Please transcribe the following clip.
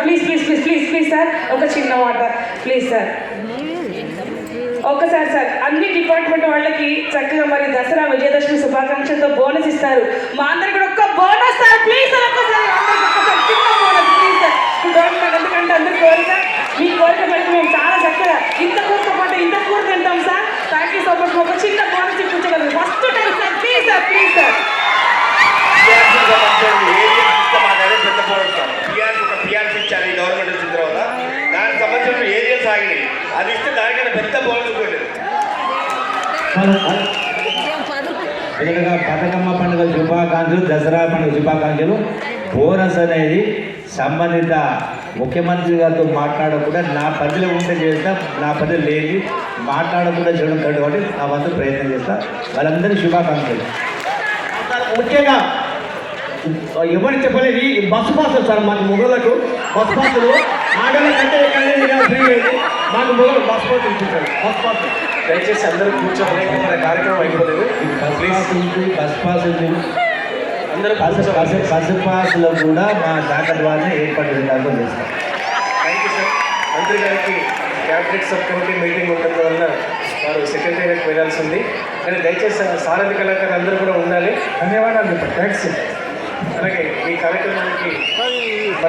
Please please please please please sir, ఒక చిన్న మాట ప్లీజ్ సార్. ఒకసారి సార్, అన్ని డిపార్ట్మెంట్ వాళ్ళకి చక్కగా మరి దసరా విజయదశమి శుభాకాంక్షలతో బోనస్ ఇస్తారు. మా అందరికి కూడా ఒక్క బోనస్ సార్ ప్లీజ్ సార్, ఒక్కసారి చిన్న బోనస్ ప్లీజ్ సార్. ఎందుకంటే అందరి కోరిక, మీ కోరిక పెడితే మేము చాలా చక్కగా ఇంత కూరతో పాటు ఇంత కూర తింటాం sir. Thank you so much. ఒక చిన్న బోనస్ ఇప్పించగలరు first time sir, please sir please sir. ఇచ్చారు ఈ గవర్నమెంట్ వచ్చిన తర్వాత, దానికి సంబంధించిన ఏరియాస్ ఆగినాయి. అది ఇస్తే దానికన్నా పెద్ద బోనస్ పెట్టలేదు. బతుకమ్మ పండుగ శుభాకాంక్షలు, దసరా పండుగ శుభాకాంక్షలు. బోనస్ అనేది సంబంధిత ముఖ్యమంత్రి గారితో మాట్లాడకుండా నా పరిధిలో ఉంటే చేస్తా, నా పరిధిలో లేని మాట్లాడకుండా చేయడం కాబట్టి నా వంతు ప్రయత్నం చేస్తా. వాళ్ళందరికీ శుభాకాంక్షలు. ముఖ్యంగా ఎవరు చెప్పలేదు ఈ బస్సు పాసులు సార్, మాకు మొగలకు బస్సు పాసులు ఆడల కంటే ఫ్రీ అయింది, మాకు మొగలు బస్సు పాసులు ఇచ్చింటారు. బస్సు పాసులు దయచేసి అందరూ కూర్చోవాలి, మన కార్యక్రమం అయిపోలేదు. బస్ పాస్ అందరూ బస్సు పాసులో కూడా మా శాఖ ద్వారా ఏర్పాటు చేస్తాం. Thank you sir. మంత్రి గారికి క్యాబినెట్ సబ్ కమిటీ మీటింగ్ ఉండడం వల్ల వారు సెక్రటేరియట్ వెళ్ళాల్సి ఉంది. కానీ దయచేసి సారథి కళాకారులు అందరూ కూడా ఉండాలి. ధన్యవాదాలు. థ్యాంక్స్. అలాగే ఈ కార్యక్రమానికి